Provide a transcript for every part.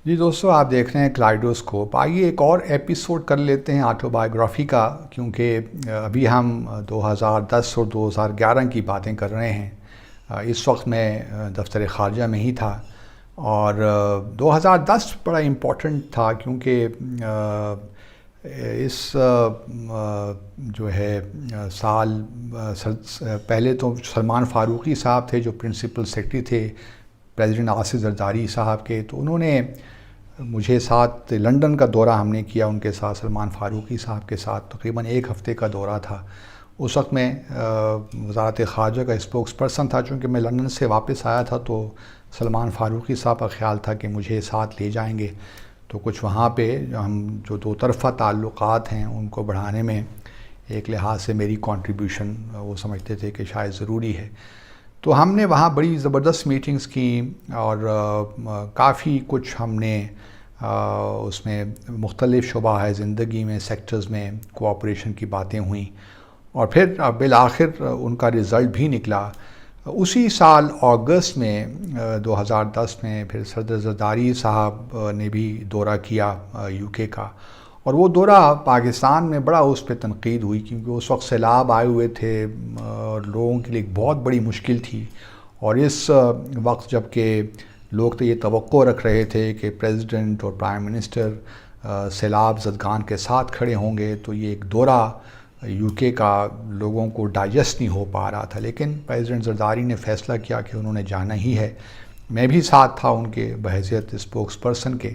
جی دوستو، آپ دیکھ رہے ہیں کلائڈوسکوپ۔ آئیے ایک اور ایپیسوڈ کر لیتے ہیں آٹو بایوگرافی کا، کیونکہ ابھی ہم 2010 اور 2011 کی باتیں کر رہے ہیں۔ اس وقت میں دفتر خارجہ میں ہی تھا، اور 2010 بڑا امپورٹنٹ تھا کیونکہ اس جو ہے سال پہلے تو سلمان فاروقی صاحب تھے جو پرنسپل سیکرٹری تھے پریزیڈنٹ آصف زرداری صاحب کے، تو انہوں نے مجھے ساتھ لنڈن کا دورہ ہم نے کیا ان کے ساتھ، سلمان فاروقی صاحب کے ساتھ تقریباً 1 ہفتے کا دورہ تھا۔ اس وقت میں وزارت خارجہ کا اسپوکس پرسن تھا، چونکہ میں لندن سے واپس آیا تھا تو سلمان فاروقی صاحب کا خیال تھا کہ مجھے ساتھ لے جائیں گے، تو کچھ وہاں پہ ہم جو 2 طرفہ تعلقات ہیں ان کو بڑھانے میں ایک لحاظ سے میری کنٹریبیوشن وہ سمجھتے تھے کہ شاید ضروری ہے۔ تو ہم نے وہاں بڑی زبردست میٹنگز کی، اور کافی کچھ ہم نے اس میں مختلف شعبہ ہے زندگی میں، سیکٹرز میں کوآپریشن کی باتیں ہوئیں، اور پھر بالآخر ان کا رزلٹ بھی نکلا۔ اسی سال اگست میں 2010 میں پھر صدر زرداری صاحب نے بھی دورہ کیا یو کے کا، اور وہ دورہ پاکستان میں بڑا اس پہ تنقید ہوئی، کیونکہ اس وقت سیلاب آئے ہوئے تھے اور لوگوں کے لیے ایک بہت بڑی مشکل تھی، اور اس وقت جب کہ لوگ تو یہ توقع رکھ رہے تھے کہ پریزیڈنٹ اور پرائم منسٹر سیلاب زدگان کے ساتھ کھڑے ہوں گے، تو یہ ایک دورہ یو کے کا لوگوں کو ڈائجسٹ نہیں ہو پا رہا تھا، لیکن پریزیڈنٹ زرداری نے فیصلہ کیا کہ انہوں نے جانا ہی ہے۔ میں بھی ساتھ تھا ان کے بحیثیت اسپوکس پرسن کے،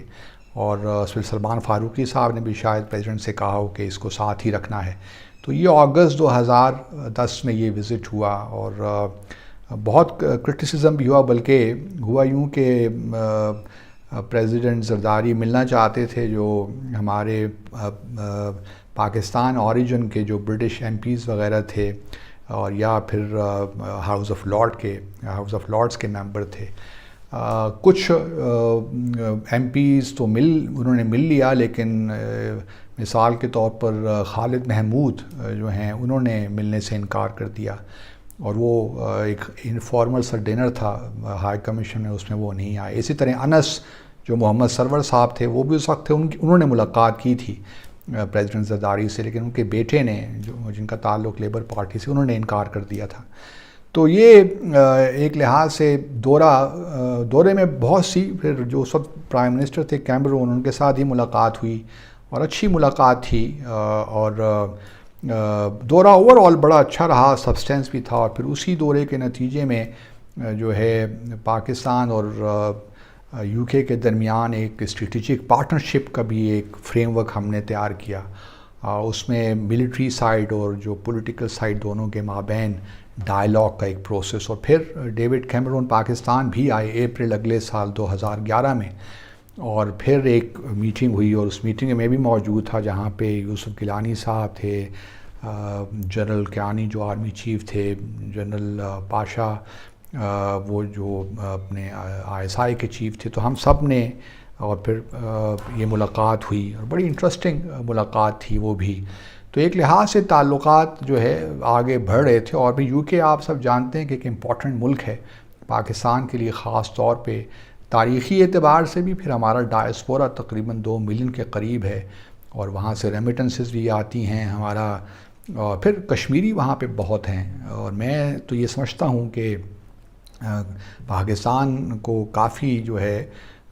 اور پھر سلمان فاروقی صاحب نے بھی شاید پریزیڈنٹ سے کہا ہو کہ اس کو ساتھ ہی رکھنا ہے۔ تو یہ اگست 2010 میں یہ وزٹ ہوا، اور بہت کرٹیسزم بھی ہوا، بلکہ ہوا یوں کہ پریزیڈنٹ زرداری ملنا چاہتے تھے جو ہمارے پاکستان اوریجن کے جو برٹش ایم پیز وغیرہ تھے، اور یا پھر ہاؤس آف لارڈس کے ممبر تھے۔ کچھ ایم پیز تو انہوں نے مل لیا، لیکن مثال کے طور پر خالد محمود جو ہیں انہوں نے ملنے سے انکار کر دیا، اور وہ ایک انفارمل سا ڈنر تھا ہائی کمیشن میں، اس میں وہ نہیں آئے۔ اسی طرح انس جو محمد سرور صاحب تھے وہ بھی اس وقت تھے، انہوں نے ملاقات کی تھی پریزیڈنٹ زرداری سے، لیکن ان کے بیٹے نے جن کا تعلق لیبر پارٹی سے، انہوں نے انکار کر دیا تھا۔ تو یہ ایک لحاظ سے دورے میں بہت سی، پھر جو اس وقت پرائم منسٹر تھے کیمرون، ان کے ساتھ ہی ملاقات ہوئی، اور اچھی ملاقات تھی، اور دورہ اوور آل بڑا اچھا رہا، سبسٹینس بھی تھا۔ اور پھر اسی دورے کے نتیجے میں جو ہے پاکستان اور یو کے درمیان ایک اسٹریٹجک پارٹنرشپ کا بھی ایک فریم ورک ہم نے تیار کیا۔ اس میں ملٹری سائیڈ اور جو پولیٹیکل سائیڈ دونوں کے مابین ڈائلاگ کا ایک پروسیس، اور پھر ڈیوڈ کیمرون پاکستان بھی آئے اپریل اگلے سال 2011 میں، اور پھر ایک میٹنگ ہوئی، اور اس میٹنگ میں میں بھی موجود تھا، جہاں پہ یوسف گیلانی صاحب تھے، جنرل کیانی جو آرمی چیف تھے، جنرل پاشا وہ جو اپنے ISI کے چیف تھے، تو ہم سب نے، اور پھر یہ ملاقات ہوئی، اور بڑی انٹرسٹنگ ملاقات تھی وہ بھی۔ تو ایک لحاظ سے تعلقات جو ہے آگے بڑھ رہے تھے، اور بھی یو کے آپ سب جانتے ہیں کہ ایک امپورٹنٹ ملک ہے پاکستان کے لیے، خاص طور پہ تاریخی اعتبار سے بھی، پھر ہمارا ڈائسپورا تقریباً 2 ملین کے قریب ہے، اور وہاں سے ریمیٹنسز بھی آتی ہیں ہمارا، اور پھر کشمیری وہاں پہ بہت ہیں، اور میں تو یہ سمجھتا ہوں کہ پاکستان کو کافی جو ہے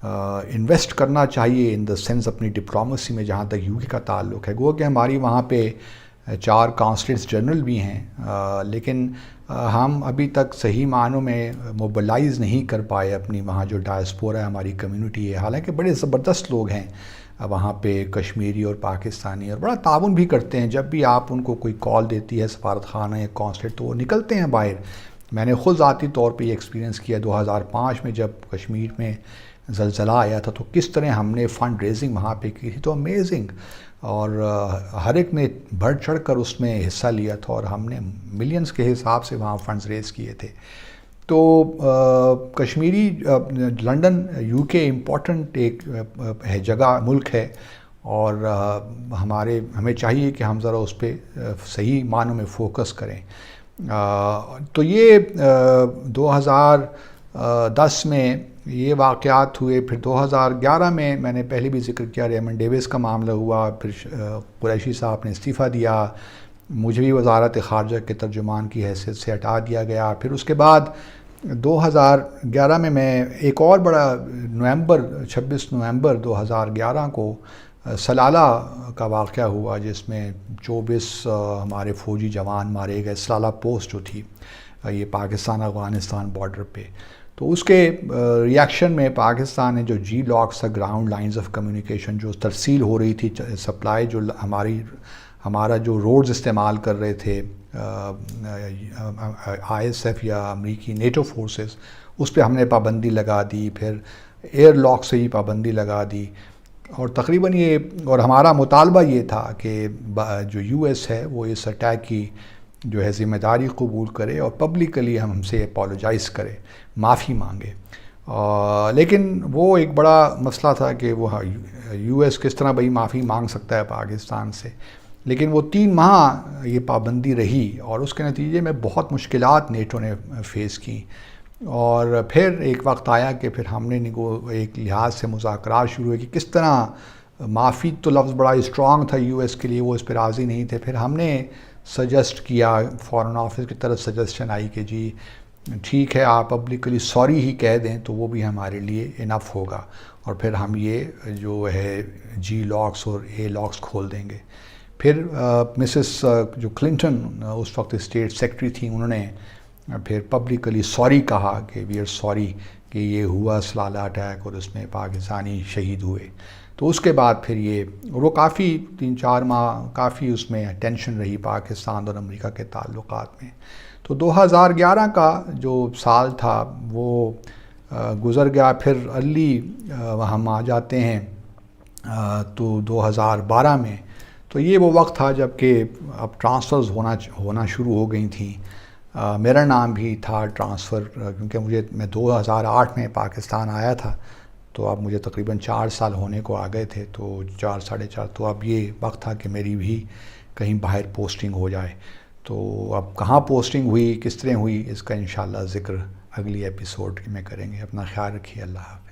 انویسٹ کرنا چاہیے ان دا سینس اپنی ڈپلومیسی میں، جہاں تک یو کے کا تعلق ہے۔ گو کہ ہماری وہاں پہ 4 کانسلیٹس جنرل بھی ہیں، لیکن ہم ابھی تک صحیح معنوں میں موبلائز نہیں کر پائے اپنی وہاں جو ڈائسپورا ہے، ہماری کمیونٹی ہے، حالانکہ بڑے زبردست لوگ ہیں وہاں پہ کشمیری اور پاکستانی، اور بڑا تعاون بھی کرتے ہیں۔ جب بھی آپ ان کو کوئی کال دیتی ہے سفارت خانہ یا کانسلیٹ، تو وہ نکلتے ہیں باہر۔ میں نے خود ذاتی طور پہ یہ ایکسپیرینس کیا 2005 میں، جب کشمیر میں زلزلہ آیا تھا، تو کس طرح ہم نے فنڈ ریزنگ وہاں پہ کی تھی، تو امیزنگ، اور ہر ایک نے بڑھ چڑھ کر اس میں حصہ لیا تھا، اور ہم نے ملینز کے حساب سے وہاں فنڈز ریز کیے تھے۔ تو کشمیری لنڈن یو کے امپورٹنٹ ایک جگہ ملک ہے، اور ہمیں چاہیے کہ ہم ذرا اس پہ صحیح معنوں میں فوکس کریں۔ تو یہ 2010 میں یہ واقعات ہوئے. پھر 2011 میں نے پہلے بھی ذکر کیا ریمنڈ ڈیوس کا معاملہ ہوا. پھر قریشی صاحب نے استعفیٰ دیا, مجھے بھی وزارت خارجہ کے ترجمان کی حیثیت سے ہٹا دیا گیا. پھر اس کے بعد 2011 میں ایک اور بڑا 26 نومبر 2011 کو سلالہ کا واقعہ ہوا, جس میں 24 ہمارے فوجی جوان مارے گئے. سلالہ پوسٹ جو تھی یہ پاکستان افغانستان بارڈر پہ, تو اس کے ریاکشن میں پاکستان نے جو جی لاکس تھا, گراؤنڈ لائنز آف کمیونیکیشن جو ترسیل ہو رہی تھی, سپلائی جو ہمارا جو روڈز استعمال کر رہے تھے آئی ایس ایف یا امریکی نیٹو فورسز, اس پہ ہم نے پابندی لگا دی. پھر ایئر لاک سے ہی پابندی لگا دی. اور تقریباً اور ہمارا مطالبہ یہ تھا کہ جو یو ایس ہے وہ اس اٹیک کی جو ہے ذمہ داری قبول کرے اور پبلکلی ہم سے اپولوجائز کرے, معافی مانگے. لیکن وہ ایک بڑا مسئلہ تھا کہ وہ یو ایس کس طرح معافی مانگ سکتا ہے پاکستان سے. لیکن وہ 3 ماہ یہ پابندی رہی اور اس کے نتیجے میں بہت مشکلات نیٹو نے فیس کی. اور پھر ایک وقت آیا کہ پھر ہم نے ایک لحاظ سے مذاکرات شروع ہوئے کہ کس طرح معافی, تو لفظ بڑا اسٹرانگ تھا یو ایس کے لیے, وہ اس پہ راضی نہیں تھے. پھر ہم نے سجیسٹ کیا, فارن آفس کی طرف سجیسشن آئی کہ جی ٹھیک ہے آپ پبلکلی سوری ہی کہہ دیں تو وہ بھی ہمارے لیے انف ہوگا, اور پھر ہم یہ جو ہے جی لاکس اور اے لاکس کھول دیں گے. پھر مسز جو کلنٹن اس وقت اسٹیٹ سیکرٹری تھیں, انہوں نے پھر پبلکلی سوری کہا کہ وی آر سوری کہ یہ ہوا سلالہ اٹیک اور اس میں پاکستانی شہید ہوئے. تو اس کے بعد پھر اور وہ کافی 3-4 ماہ کافی اس میں ٹینشن رہی پاکستان اور امریکہ کے تعلقات میں. تو 2011 کا جو سال تھا وہ گزر گیا. پھر ارلی ہم آ جاتے ہیں تو 2012 میں, تو یہ وہ وقت تھا جب کہ اب ٹرانسفرز ہونا شروع ہو گئی تھیں. میرا نام بھی تھا ٹرانسفر, کیونکہ میں 2008 میں پاکستان آیا تھا, تو اب مجھے تقریباً 4 سال ہونے کو آ گئے تھے, تو 4 ساڑھے 4, تو اب یہ وقت تھا کہ میری بھی کہیں باہر پوسٹنگ ہو جائے. تو اب کہاں پوسٹنگ ہوئی, کس طرح ہوئی, اس کا انشاءاللہ ذکر اگلی ایپیسوڈ میں کریں گے. اپنا خیال رکھیے. اللہ حافظ.